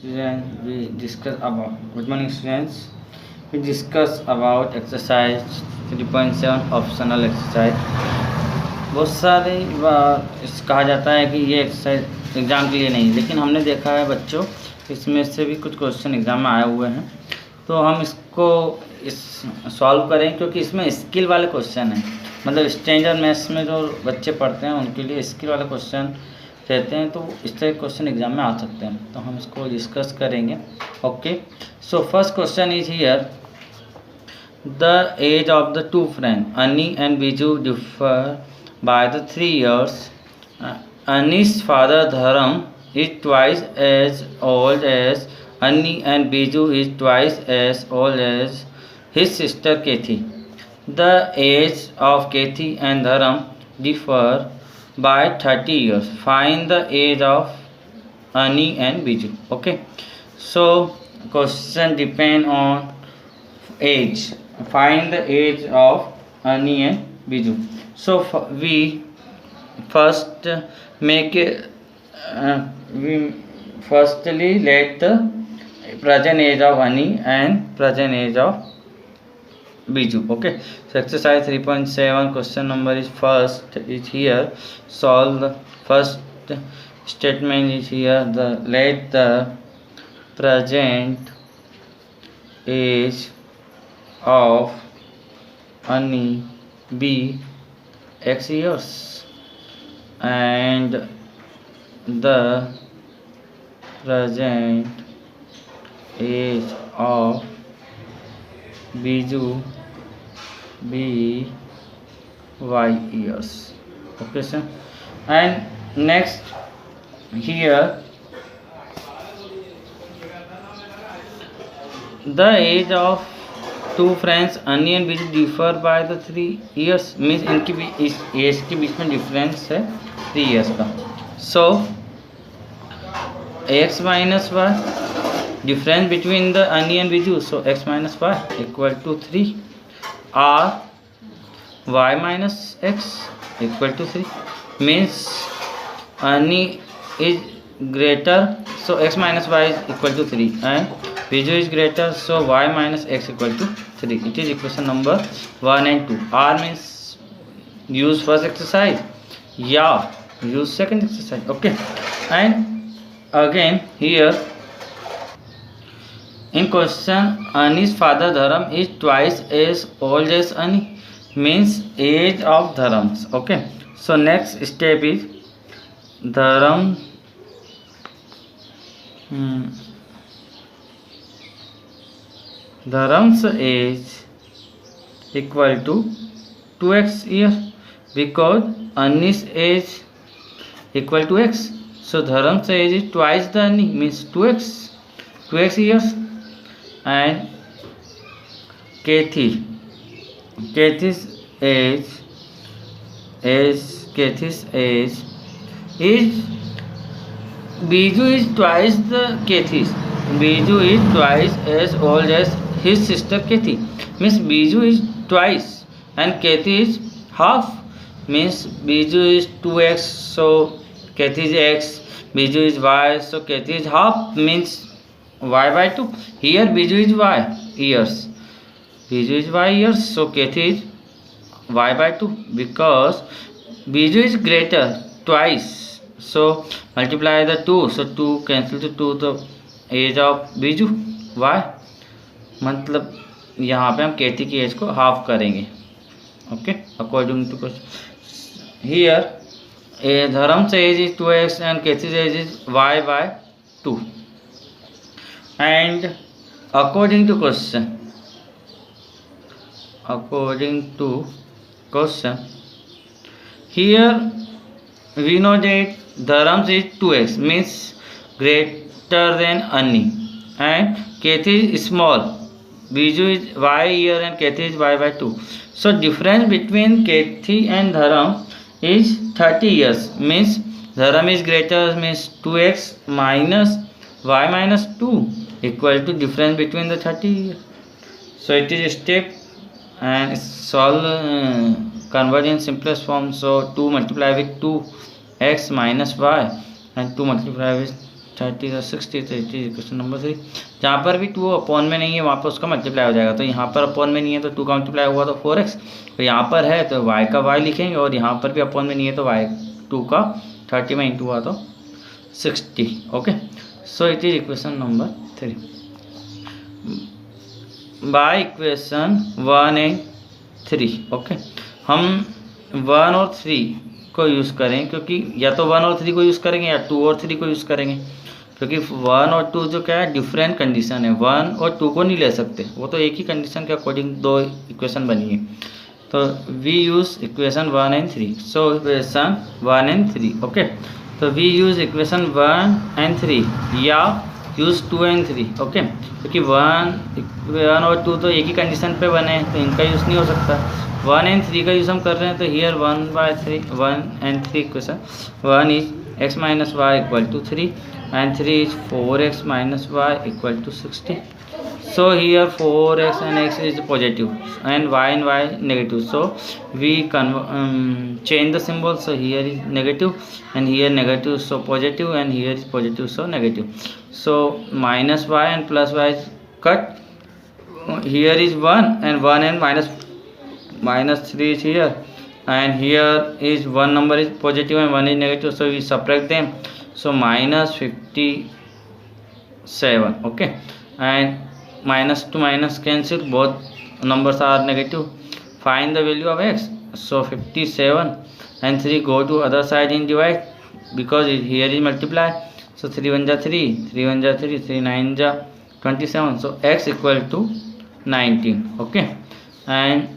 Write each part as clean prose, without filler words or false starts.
Students, we discuss about good morning students. We discuss about exercise 3.7 optional exercise. बहुत सारे बार कहा जाता है कि ये एक्सरसाइज एग्ज़ाम के लिए नहीं, लेकिन हमने देखा है बच्चों इसमें से भी कुछ क्वेश्चन एग्ज़ाम में आए हुए हैं, तो हम इसको सॉल्व करें क्योंकि इसमें स्किल वाले क्वेश्चन हैं. मतलब स्टैंडर्ड मैथ्स में जो बच्चे पढ़ते हैं उनके लिए स्किल वाले क्वेश्चन रहते हैं, तो इस तरह क्वेश्चन एग्जाम में आ सकते हैं, तो हम इसको डिस्कस करेंगे. Okay, so first question is here. The age of the two friend Ani and Biju differ by the 3 years. Ani's father Dharam is twice as old as Ani and Biju is twice as old as his sister Kethi. The age of Kethi and Dharam differ by 30 years. Find the age of Ani and Biju. Okay, so question depend on age. Find the age of Ani and Biju. So we first make we firstly let the present age of Ani and present age of Biju. Okay, so exercise 3.7 question number is first is here. Solve the first statement is here. The let the present age of Ani be X years and the present age of Biju be Y years. Okay sir, and next here the age of two friends Ani and Biju differ by the 3 years. Means इनकी भी इस as के बीच में difference है 3 years का. So x minus y difference between the Ani and Biju, so x minus y equal to 3 और y minus x equal to 3. Means Ani is greater, so x minus y is equal to 3 and Biju is greater, so y minus x equal to 3. It is equation number 1 and 2. R means use first exercise, yeah use second exercise. Okay, and again here in question Ani's father Dharam is twice as old as Ani, means age of Dharams. Okay, so next step is Dharam Dharam's age equal to 2x year because Ani's age equal to x, so Dharam's age is twice the Ani, means 2x years. And Kethi's age is Biju is twice the Kethi's. Biju is twice as old as his sister Kethi. Means Biju is twice and Kethi is half. Means Biju is 2x, so Kethi is x. Biju is y, so Kethi is half, means y by 2. Here Biju is y years. Biju is y years, so Kethi is y by 2 because Biju is greater twice. So multiply the 2, so 2 cancel to 2, the age of Biju y. मतलब यहाँ पे हम केथी की as को half करेंगे. Okay, according to question here Dharm's age is 2x and Kathy's age is y by 2. And according to question here we know that Dharam's is 2x, means greater than Ani, and Kethi is small. Biju is y year and Kethi is y by 2. So difference between Kethi and Dharam is 30 years. Means Dharam is greater, means 2x minus y minus 2 equal to difference between the 30 years. So it is a step and solve convert in simplest form. So 2 multiply with 2x minus y and 2 multiply with 30 और 60, तो it is equation number 3। जहाँ पर भी 2 upon में नहीं है वहाँ पर उसका मल्टीप्लाई हो जाएगा। तो यहाँ पर अपॉन में नहीं है तो 2 का मल्टीप्लाई हुआ तो 4x, तो यहाँ पर है तो y का y लिखेंगे, और यहाँ पर भी अपॉन में नहीं है तो y 2 का 30 में इंटू हुआ तो 60। Okay, so it is equation number 3। By equation 1 and 3। Okay, हम 1 और 3 को यूज़ करें, क्योंकि या तो 1 और 3 को यूज़ करेंगे या 2 और 3 को यूज़ करेंगे, क्योंकि 1 और 2 जो क्या है डिफरेंट कंडीशन है, 1 और 2 को नहीं ले सकते, वो तो एक ही कंडीशन के अकॉर्डिंग 2 इक्वेशन बनी है। तो we use equation 1 and 3। So equation 1 and 3। Okay, तो वी यूज़ इक्वेशन 1 एंड 3 या यूज़ 2 एंड 3। ओके, क्योंकि 1 और 2 तो एक ही कंडीशन पे बने हैं तो इनका यूज़ नहीं हो सकता। 1 एंड 3 का यूज़ हम कर रहे हैं, तो here 1 and 3 equation 1 is x minus y equal to 3 and 3 is 4x minus y equal to 60. So here 4x and x is positive and y negative, so we change the symbol, so here is negative and here negative, so positive, and here is positive, so negative. So minus y and plus y is cut. Here is 1 and minus 3 is here, and here is one number is positive and one is negative, so we subtract them, so minus 57. Okay, and minus to minus cancel, both numbers are negative. Find the value of x, so 57 and 3 go to other side in divide, because here is multiply, so 3 1 ja 3, 3 1 ja 3, 3 9 ja 27, so x equal to 19. Okay, and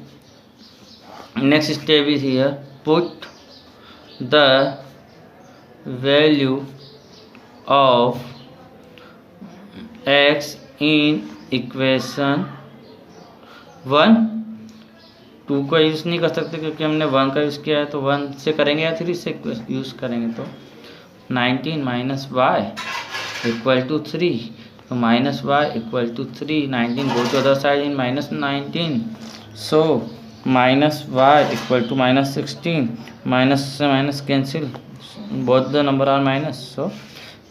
next step is here, put the value of x in equation 1। 2 का use नहीं कर सकते क्योंकि हमने 1 का use किया है, तो 1 से करेंगे या 3 से यूज़ करेंगे, तो 19 माइनस वाई इक्वल टू 3, तो minus y equal to 3, 19 go to other side in minus 19, so minus y equal to minus 16, minus से minus cancel, both the number are minus, so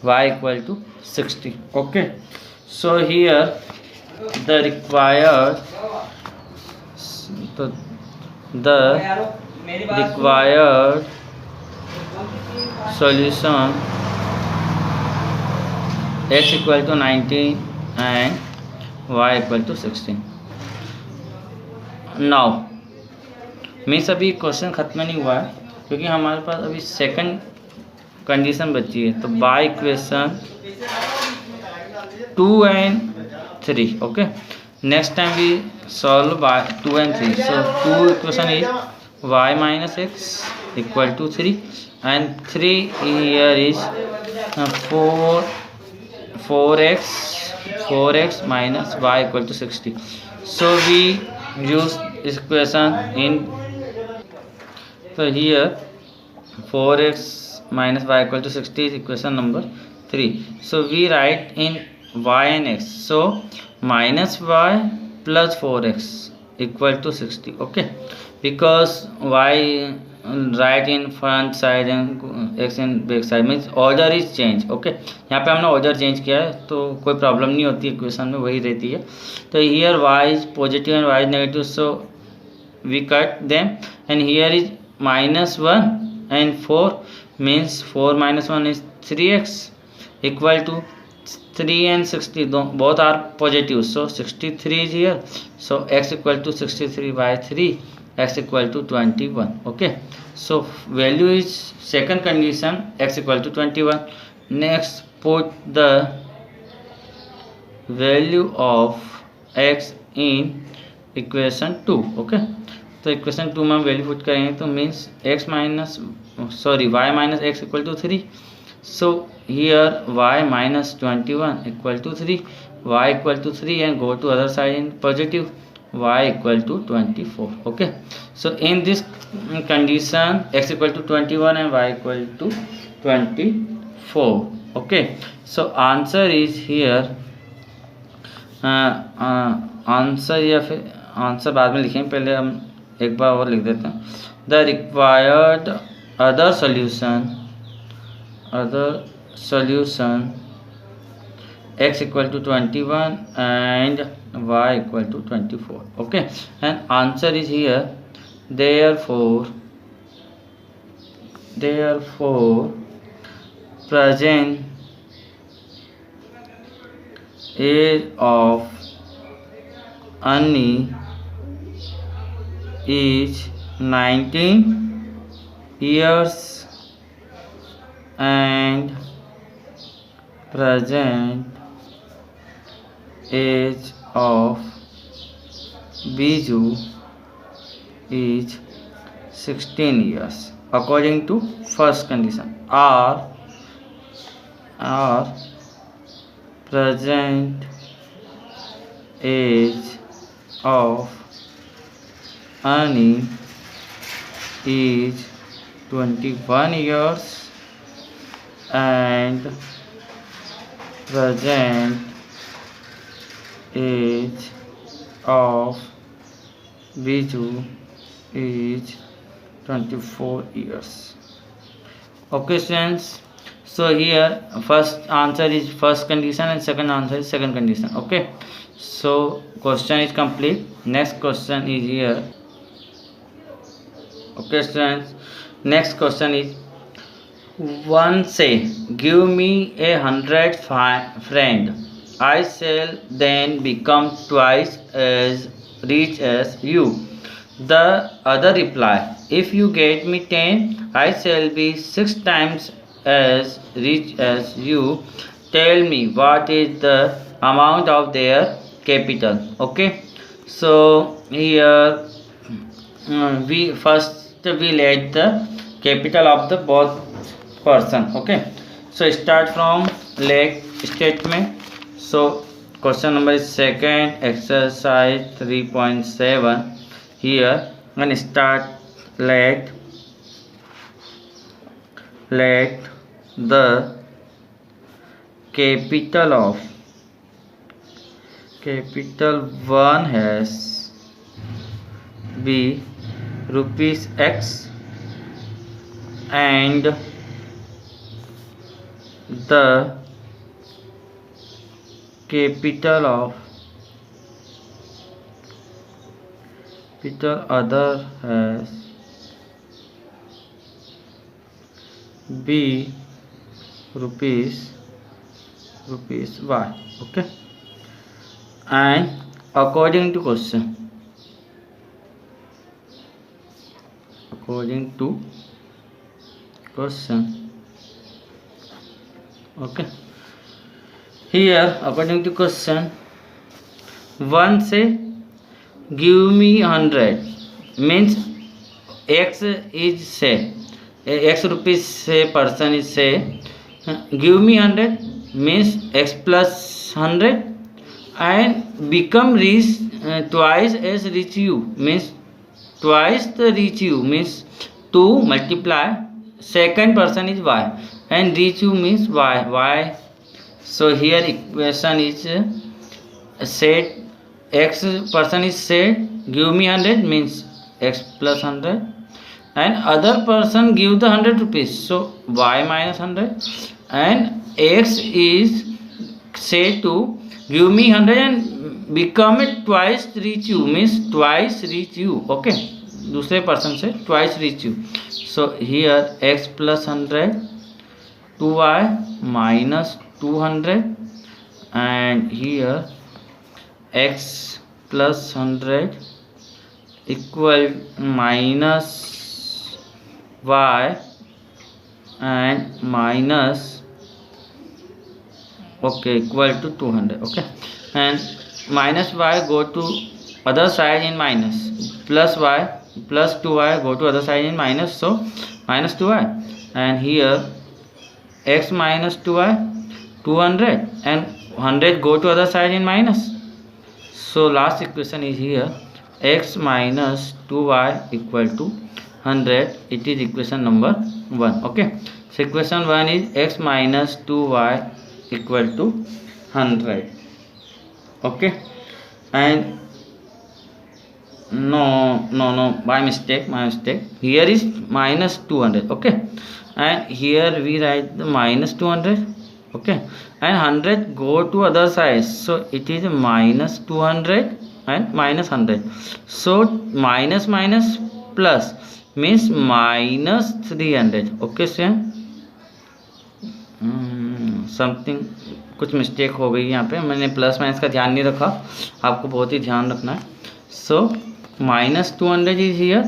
y equal to 60. Okay, so here the required solution x equal to 19 and y equal to 16. now means अभी question ख़त्म नहीं हुआ है, क्योंकि हमारे पास अभी second condition बची है, तो by equation 2 and 3. Okay, next time we solve by 2 and 3, so 2 equation is y minus x equal to 3 and 3 here is 4x minus y equal to 60. So we use equation in, so here 4x minus y equal to 60 is equation number 3. So we write in y and x, so minus y plus 4x equal to 60. Okay, because y right in front side and x in back side means order is change. Okay, यहाँ पे हमने order change किया है तो कोई problem नहीं होती, equation में वही रहती है। तो here y is positive and y is negative, so we cut them, and here is minus 1 and 4 means 4 minus 1 is 3x equal to 3 and 60, both are positive, so 63 is here, so x equal to 63 by 3, x equal to 21. Okay, so value is second condition, x equal to 21. next put the value of x in equation 2. okay, तो equation 2 में हम value put करेंगे, तो means y minus x equal to 3, so here y minus 21 equal to 3, y equal to 3 and go to other side in positive, y equal to 24. Okay, so in this condition x equal to 21 and y equal to 24. Okay, so answer is here, answer या फिर answer बाद में लिखेंगे, पहले हम एक बार और लिख देते हैं, the required other solution x equal to 21 and y equal to 24. Okay, and answer is here. Therefore present age of Annie is 19 years and present age of Biju is 16 years according to first condition. Or present age of Annie is 21 years and present age of Biju is 24 years. Okay students, so here first answer is first condition and second answer is second condition. Okay, so question is complete. Next question is here. Okay students, next question is, one say, give me 100 friend, I shall then become twice as rich as you. The other reply, if you get me 10, I shall be 6 times as rich as you. Tell me what is the amount of their capital. Okay, so here we let the capital of the both person. Okay, so start from leg statement. So question number is second, exercise 3.7. here when start let the capital 1 has be rupees x and the capital other has be rupees y. Okay, and according to question, okay, here according to question, one say give me 100 means x is say x rupees say person is say give me 100 means x plus 100 and become rich twice as rich you means twice the rich you means 2 multiply second person is y and rich you means y. So here equation is set x person is said give me 100 means x plus 100 and other person give the 100 rupees, so y minus 100, and x is said to give me 100 and become it twice reach you means twice reach you. Okay, दूसरे person से twice reach you. So here x plus 100 2y minus 200 and here x plus 100 equal minus y and minus equal to 200. Okay, and minus y go to other side in minus, plus y plus 2y go to other side in minus, so minus 2y, and here x minus 2y 200 and 100 go to other side in minus, so last equation is here x minus 2y equal to 100. It is equation number 1. Okay, so equation 1 is x minus 2y equal to 100. Okay, and no my mistake here is minus 200. Okay, and here we write the minus 200. Okay, and 100 go to other side, so it is minus 200 and minus 100. So minus minus plus means minus 300. Okay sir, something कुछ mistake हो गई यहाँ पे, मैंने plus minus का ध्यान नहीं रखा, आपको बहुत ही ध्यान रखना है. सो minus 200 is here,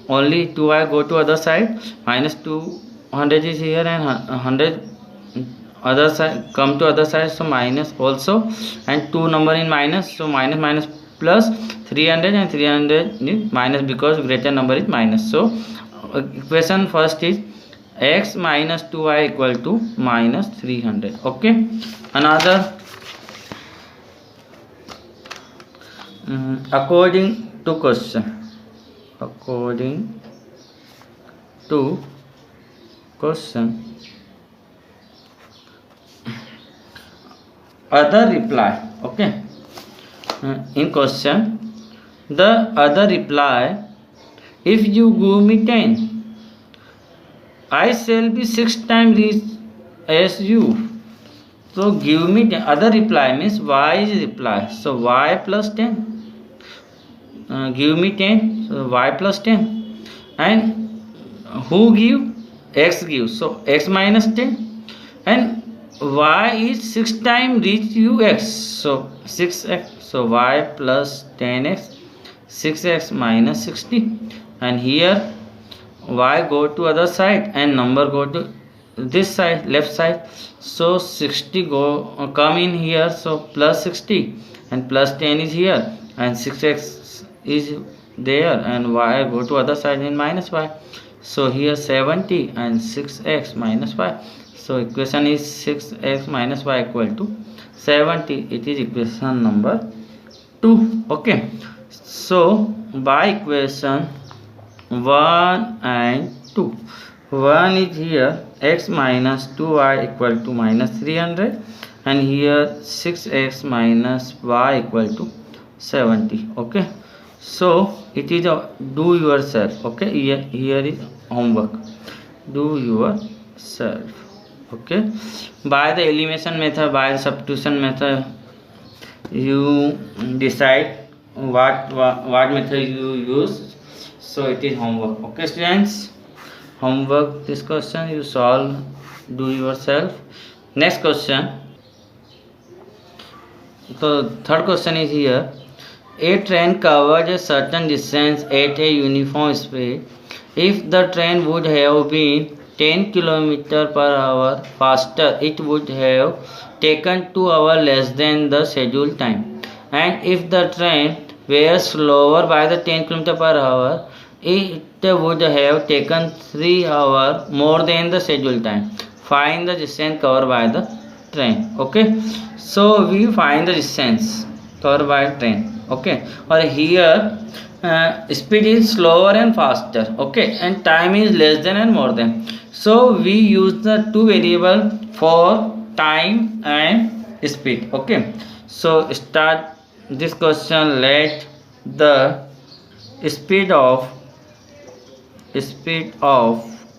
only 2i go to other side, minus 200 is here and 100 other side come to other side, so minus also, and 2 number in minus, so minus minus plus 300 and 300 is minus because greater number is minus. So equation first is x minus 2i equal to minus 300. Okay, another according to question, other reply. Okay, in question the other reply, if you give me 10, I shall be 6 times rich as you. So give me 10. Other reply means y is reply, so y plus 10. Give me 10, so y plus 10. And who give? X gives, so x minus 10. And y is 6 times reach you x, so 6x, so y plus 10x, 6x minus 60. And here y go to other side and number go to this side, left side, so 60 go come in here, so plus 60 and plus 10 is here and 6x is there and y go to other side in minus y, so here 70 and 6x minus y, so equation is 6x minus y equal to 70. It is equation number 2. Okay, so by equation 1 and 2, 1 is here x minus 2y equal to minus 300 and here 6x minus y equal to 70. Okay, so it is a do yourself. Okay, here is homework, do yourself. Okay, by the elimination method, by the substitution method, you decide what method you use. So it is homework. Okay students, homework, this question you solve, do yourself. Next question, so third question is here, a train covers a certain distance at a uniform speed. If the train would have been 10 km per hour faster, it would have taken 2 hours less than the scheduled time. And if the train were slower by the 10 km per hour, it would have taken 3 hours more than the scheduled time. Find the distance covered by the train. Okay, so we find the distance covered by train. Okay, or here speed is slower and faster. Okay, and time is less than and more than, so we use the two variable for time and speed. Okay, so start this question. Let the speed of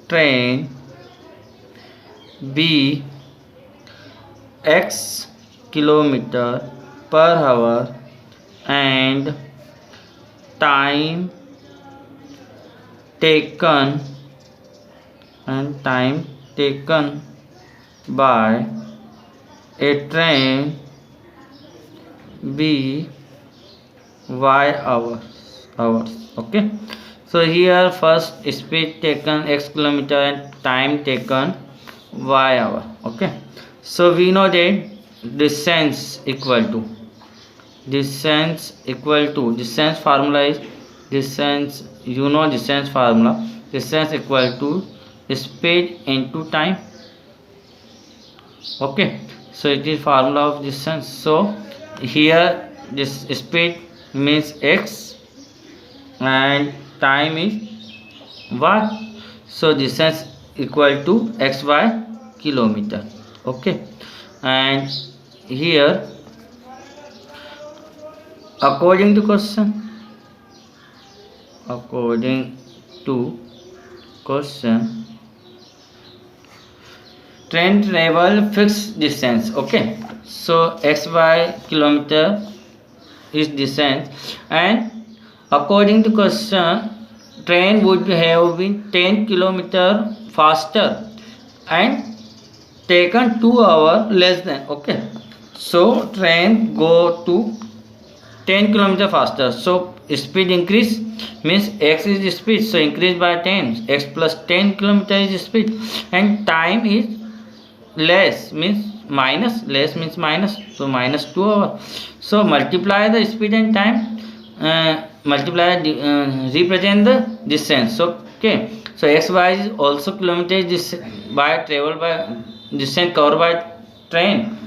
train be x kilometer per hour and time taken by a train be y hours. Okay, so here first speed taken x kilometer and time taken y hour. Okay, so we know that distance equal to distance formula is distance, you know distance formula, distance equal to speed into time. Okay, so it is formula of distance. So here this speed means x and time is y, so distance equal to xy kilometer. Okay, and here according to question, train travel fixed distance. Okay, so xy kilometer is distance, and according to question, train would have been 10 kilometer faster and taken 2 hours less than. Okay, so train go to 10 kilometer faster, so speed increase means x is speed, so increase by 10, x plus 10 kilometer is speed, and time is less means minus, less means minus, so minus 2 hours. So multiply the speed and time, multiply represent the distance. So okay, so xy is also kilometers by travel by distance covered by train,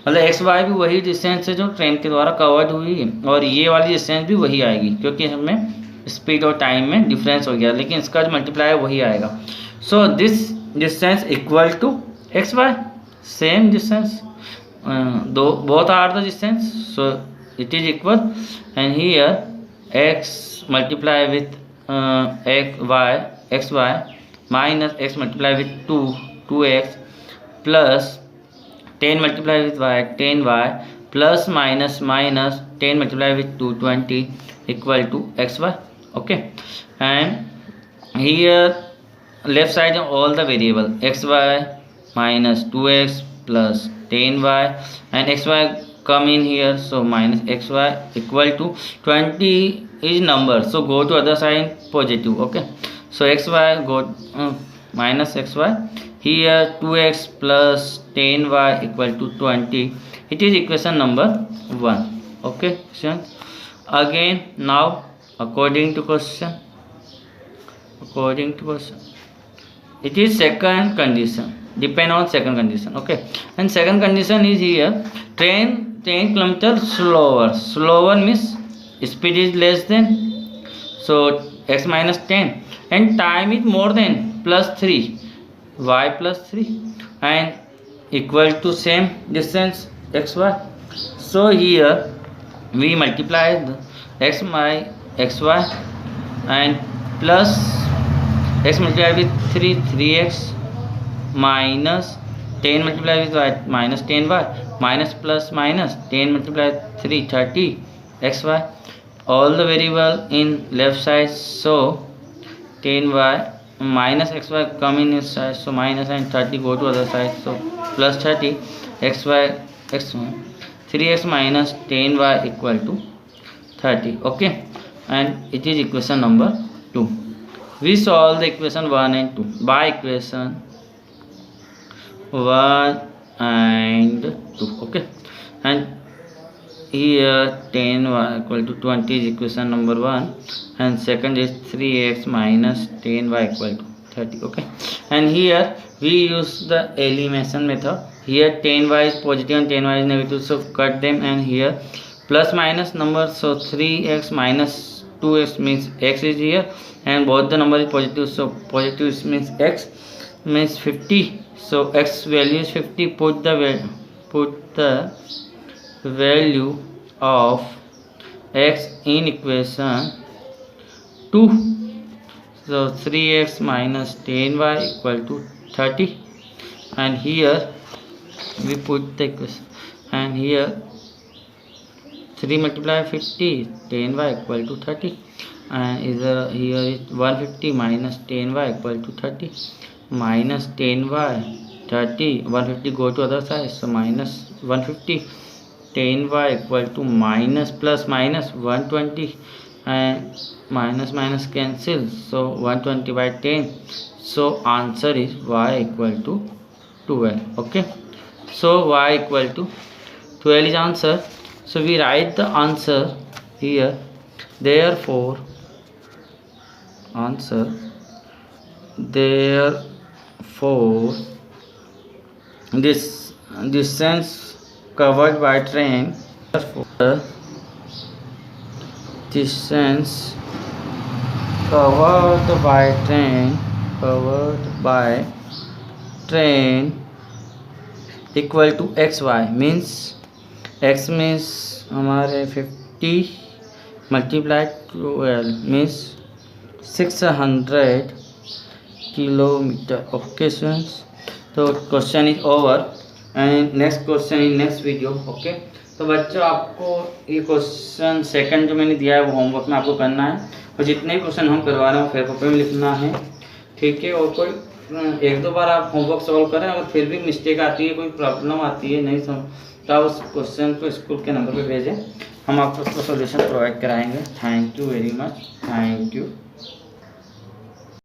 मतलब x Y भी वही distance है जो train के द्वारा covered हुई है, और ये वाली डिस्टेंस भी वही आएगी क्योंकि हमें स्पीड और टाइम में डिफरेंस हो गया, लेकिन इसका जो मल्टीप्लाई वही आएगा. So this distance equal to x y, same distance, though both are the distance, so it is equal, and here x multiply with x y minus x multiply with 2x plus 10 multiply with y 10y plus minus 10 multiply with 220 equal to xy. Okay, and here left side all the variable xy minus 2x plus 10y, and xy come in here, so minus xy equal to 20 is number, so go to other side positive. Okay, so xy go minus xy, here 2x plus 10y equal to 20, it is equation number 1. Okay, again now according to question, it is second condition, depend on second condition. Okay, and second condition is here, train 10 kilometer slower means speed is less than, so x minus 10, and time is more than plus 3 y plus 3, and equal to same distance xy. So here we multiply the x by xy and plus x multiply with 3x minus 10 multiply with y minus 10y minus plus minus 10 multiply 3 30 xy, all the variable in left side, so 10y minus xy come in this side, so minus, and 30 go to other side, so plus 30 xy 3x minus 10y equal to 30. Okay, and it is equation number 2. We solve the equation 1 and 2 by equation 1 and 2. Okay, and here 10y equal to 20 is equation number 1, and second is 3x minus 10y equal to 30. Okay, and here we use the elimination method. Here 10y is positive and 10y is negative, so cut them, and here plus minus number, so 3x minus 2x means x is here, and both the number is positive, so positive means x means 50, so x value is 50. Put the value of x in equation 2, so 3x minus 10y equal to 30, and here we put the equation, and here 3 multiply 50 10y equal to 30, and here is 150 minus 10y equal to 30 minus 10y 30, 150 go to other side, so minus 150 10y equal to minus plus minus 120, and minus cancel, so 120 by 10, so answer is y equal to 12. Okay, so y equal to 12 is answer, so we write the answer here, therefore this distance covered by train, distance covered by train equal to xy, means x means हमारे 50 multiplied 12 means 600 kilometer. Okay students, तो question is over and next question in next video. Okay, तो बच्चों आपको ये question second जो मैंने दिया है वो होमवर्क में आपको करना है, और जितने भी क्वेश्चन हम करवा रहे हैं वो फेयर कॉपी में लिखना है, ठीक है। और कोई एक दो बार आप होमवर्क सॉल्व करें, अगर फिर भी मिस्टेक आती है, कोई प्रॉब्लम आती है नहीं समझ, तो आप उस क्वेश्चन को स्कूल के नंबर पे भेजें, हम आपको उसका सोल्यूशन प्रोवाइड कराएंगे। Thank you very much, thank you.